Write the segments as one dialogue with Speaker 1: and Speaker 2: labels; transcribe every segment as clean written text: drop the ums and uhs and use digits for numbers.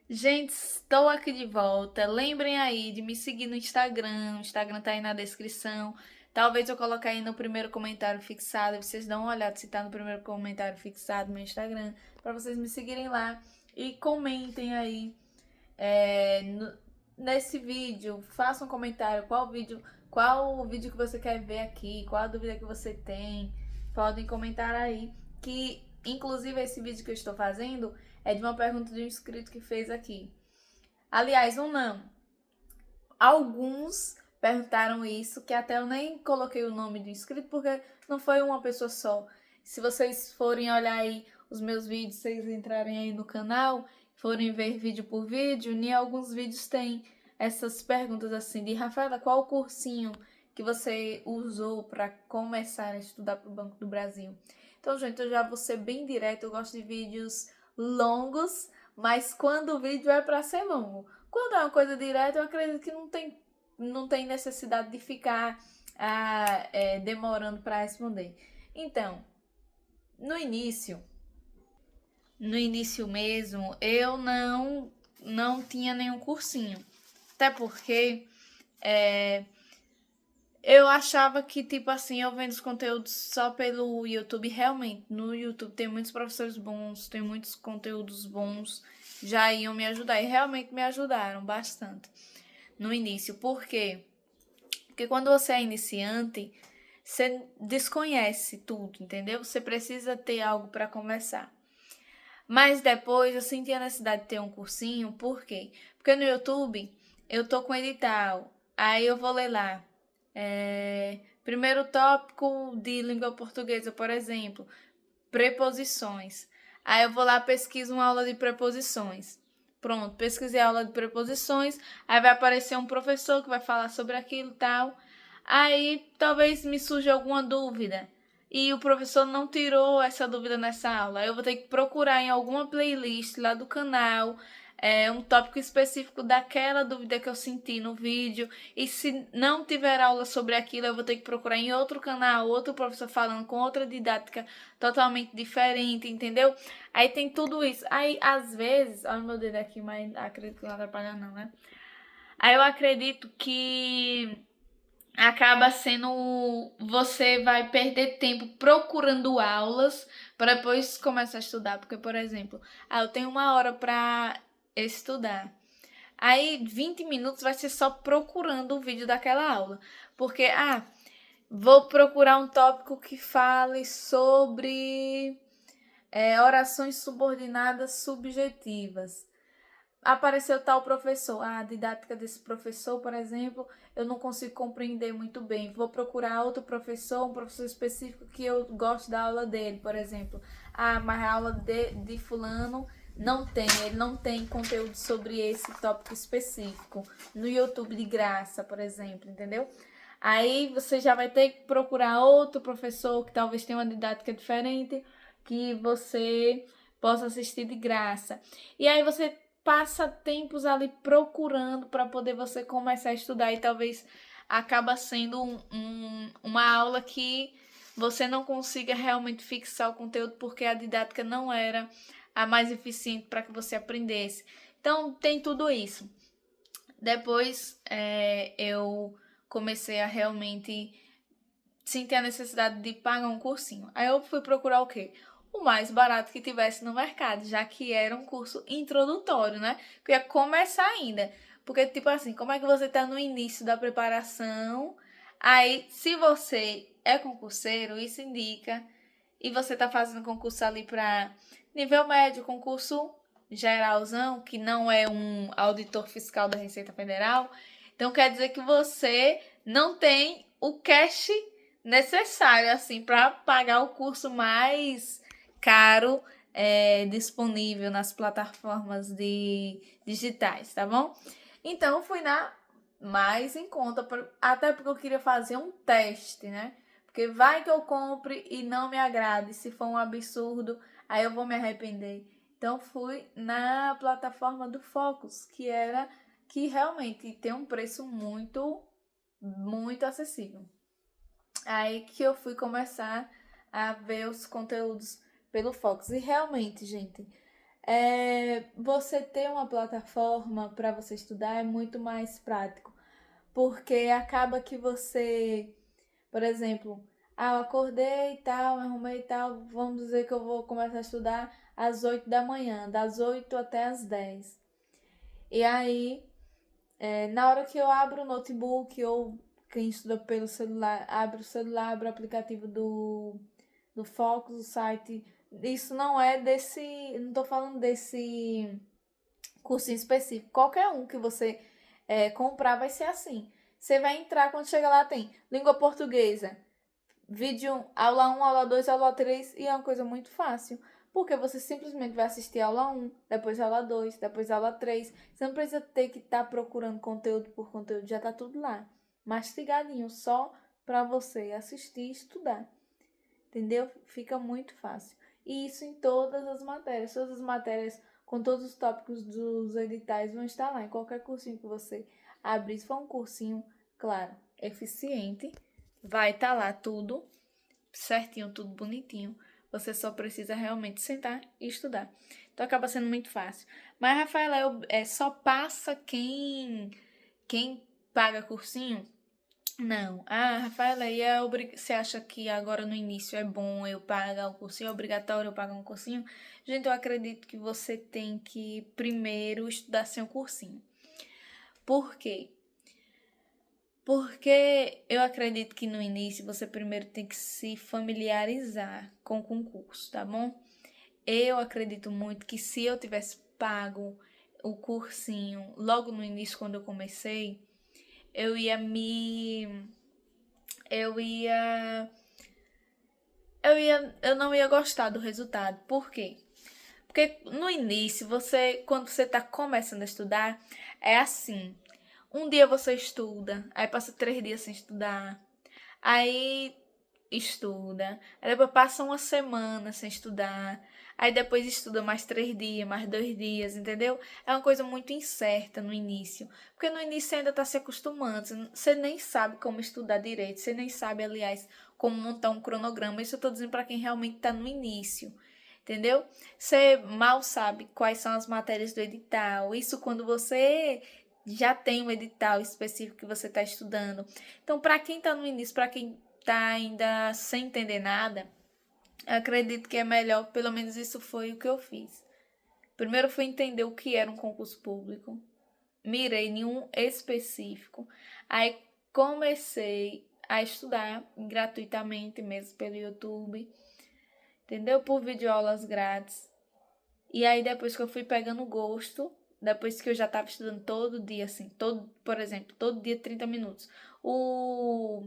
Speaker 1: Gente, estou aqui de volta. Lembrem aí de me seguir no Instagram. O Instagram tá aí na descrição. Talvez eu coloque aí no primeiro comentário fixado. Vocês dão uma olhada se tá no primeiro comentário fixado no meu Instagram. Para vocês me seguirem lá. E comentem aí nesse vídeo. Façam um comentário. Qual o vídeo que você quer ver aqui? Qual a dúvida que você tem? Podem comentar aí. Que, inclusive, esse vídeo que eu estou fazendo é de uma pergunta de um inscrito que fez aqui. Aliás, um não. Alguns perguntaram isso, que até eu nem coloquei o nome do inscrito, porque não foi uma pessoa só. Se vocês forem olhar aí os meus vídeos, vocês entrarem aí no canal, forem ver vídeo por vídeo, em alguns vídeos tem essas perguntas assim de Rafaela, qual o cursinho que você usou para começar a estudar para o Banco do Brasil? Então, gente, eu já vou ser bem direto, eu gosto de vídeos longos, mas quando o vídeo é para ser longo. Quando é uma coisa direta, eu acredito que não tem necessidade de ficar demorando para responder. Então, no início, no início mesmo, eu não tinha nenhum cursinho. Até porque é, eu achava que, tipo assim, eu vendo os conteúdos só pelo YouTube. Realmente, no YouTube tem muitos professores bons, tem muitos conteúdos bons, já iam me ajudar. E realmente me ajudaram bastante no início. Por quê? Porque quando você é iniciante, você desconhece tudo, entendeu? Você precisa ter algo para conversar. Mas depois eu senti a necessidade de ter um cursinho, por quê? Porque no YouTube eu tô com edital, aí eu vou ler lá. Primeiro tópico de língua portuguesa, por exemplo, preposições. Aí eu vou lá, pesquiso uma aula de preposições. Pronto, pesquisei a aula de preposições, aí vai aparecer um professor que vai falar sobre aquilo e tal. Aí talvez me surja alguma dúvida e o professor não tirou essa dúvida nessa aula. Eu vou ter que procurar em alguma playlist lá do canal um tópico específico daquela dúvida que eu senti no vídeo. E se não tiver aula sobre aquilo, eu vou ter que procurar em outro canal, outro professor falando com outra didática totalmente diferente, entendeu? Aí tem tudo isso. Aí, às vezes, olha o meu dedo aqui, mas acredito que não atrapalha não, né? Aí eu acredito que acaba sendo, você vai perder tempo procurando aulas para depois começar a estudar, porque por exemplo, eu tenho uma hora para estudar. Aí 20 minutos vai ser só procurando o vídeo daquela aula, porque vou procurar um tópico que fale sobre orações subordinadas subjetivas. Apareceu tal professor. A didática desse professor, por exemplo, eu não consigo compreender muito bem. Vou procurar outro professor, um professor específico que eu gosto da aula dele, por exemplo. Mas a aula de fulano não tem, ele não tem conteúdo sobre esse tópico específico. No YouTube de graça, por exemplo, entendeu? Aí você já vai ter que procurar outro professor que talvez tenha uma didática diferente, que você possa assistir de graça. E aí você passa tempos ali procurando para poder você começar a estudar e talvez acaba sendo uma aula que você não consiga realmente fixar o conteúdo porque a didática não era a mais eficiente para que você aprendesse. Então tem tudo isso. Depois eu comecei a realmente sentir a necessidade de pagar um cursinho. Aí eu fui procurar o quê? O mais barato que tivesse no mercado, já que era um curso introdutório, né? Que eu ia começar ainda. Porque, tipo assim, como é que você tá no início da preparação? Aí, se você é concurseiro, isso indica, e você tá fazendo concurso ali para nível médio, concurso geralzão, que não é um auditor fiscal da Receita Federal, então quer dizer que você não tem o cash necessário assim para pagar o curso mais caro disponível nas plataformas digitais, tá bom? Então fui na mais em conta, até porque eu queria fazer um teste, né? Porque vai que eu compre e não me agrade, se for um absurdo, aí eu vou me arrepender. Então fui na plataforma do Focus, que realmente tem um preço muito acessível. Aí que eu fui começar a ver os conteúdos pelo Fox. E realmente, gente, Você ter uma plataforma para você estudar é muito mais prático, porque acaba que você, por exemplo, eu acordei e tal, me arrumei e tal, vamos dizer que eu vou começar a estudar às 8 da manhã, das 8 até às 10. E aí, na hora que eu abro o notebook ou quem estuda pelo celular, abre o celular, abre o aplicativo do Focus, o site. Isso não é desse. Não tô falando desse cursinho específico. Qualquer um que você comprar vai ser assim. Você vai entrar, quando chega lá tem língua portuguesa, vídeo aula 1, aula 2, aula 3 e é uma coisa muito fácil. Porque você simplesmente vai assistir aula 1, depois aula 2, depois aula 3. Você não precisa ter que estar procurando conteúdo por conteúdo, já tá tudo lá. Mastigadinho, só para você assistir e estudar. Entendeu? Fica muito fácil. E isso em todas as matérias. Todas as matérias com todos os tópicos dos editais vão estar lá. Em qualquer cursinho que você abrir, se for um cursinho, claro, eficiente, vai estar lá tudo certinho, tudo bonitinho. Você só precisa realmente sentar e estudar. Então acaba sendo muito fácil. Mas, Rafaela, só passa quem paga cursinho? Não. Rafaela, você acha que agora no início é bom eu pagar o cursinho? É obrigatório eu pagar um cursinho? Gente, eu acredito que você tem que primeiro estudar sem o cursinho. Por quê? Porque eu acredito que no início você primeiro tem que se familiarizar com o concurso, tá bom? Eu acredito muito que se eu tivesse pago o cursinho logo no início, quando eu comecei, eu ia me. Eu ia. Eu não ia gostar do resultado. Por quê? Porque no início, quando você tá começando a estudar, é assim. Um dia você estuda, aí passa 3 dias sem estudar, aí estuda, aí depois passa uma semana sem estudar, aí depois estuda mais 3 dias, mais 2 dias, entendeu? É uma coisa muito incerta no início, porque no início você ainda está se acostumando, você nem sabe como estudar direito, você nem sabe, aliás, como montar um cronograma. Isso eu estou dizendo para quem realmente está no início. Entendeu? Você mal sabe quais são as matérias do edital. Isso quando você já tem um edital específico que você está estudando. Então, para quem está no início, para quem está ainda sem entender nada, acredito que é melhor, pelo menos isso foi o que eu fiz. Primeiro fui entender o que era um concurso público, mirei em um específico, aí comecei a estudar gratuitamente mesmo pelo YouTube, entendeu? Por videoaulas grátis. E aí depois que eu fui pegando gosto, depois que eu já estava estudando todo dia, assim, por exemplo, todo dia 30 minutos. O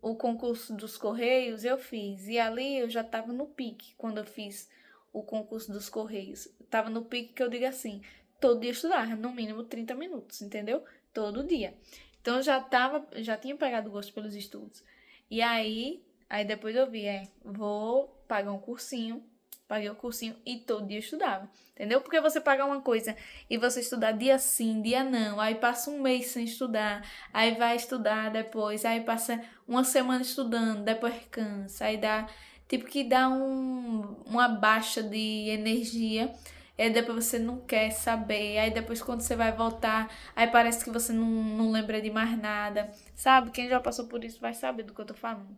Speaker 1: o concurso dos Correios eu fiz. E ali eu já estava no pique quando eu fiz o concurso dos Correios. Estava no pique que eu digo assim, todo dia estudar, no mínimo 30 minutos, entendeu? Todo dia. Então eu já tinha pegado gosto pelos estudos. E aí depois eu vi, vou pagar um cursinho. Paguei o cursinho e todo dia eu estudava, entendeu? Porque você pagar uma coisa e você estudar dia sim, dia não, aí passa um mês sem estudar, aí vai estudar depois, aí passa uma semana estudando, depois cansa, aí dá, tipo que dá uma baixa de energia, aí depois você não quer saber, aí depois quando você vai voltar, aí parece que você não lembra de mais nada, sabe? Quem já passou por isso vai saber do que eu tô falando.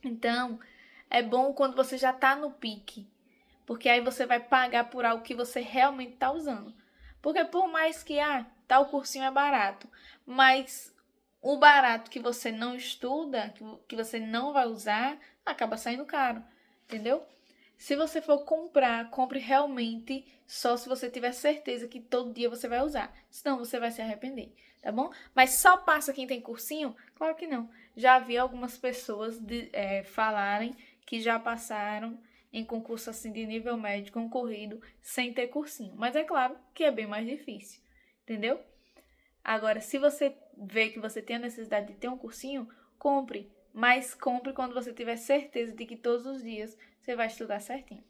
Speaker 1: Então, é bom quando você já tá no pique, porque aí você vai pagar por algo que você realmente tá usando. Porque por mais que, tal cursinho é barato, mas o barato que você não estuda, que você não vai usar, acaba saindo caro, entendeu? Se você for comprar, compre realmente só se você tiver certeza que todo dia você vai usar. Senão você vai se arrepender, tá bom? Mas só passa quem tem cursinho? Claro que não. Já vi algumas pessoas falarem que já passaram em concurso assim de nível médio concorrido sem ter cursinho. Mas é claro que é bem mais difícil, entendeu? Agora, se você vê que você tem a necessidade de ter um cursinho, compre. Mas compre quando você tiver certeza de que todos os dias você vai estudar certinho.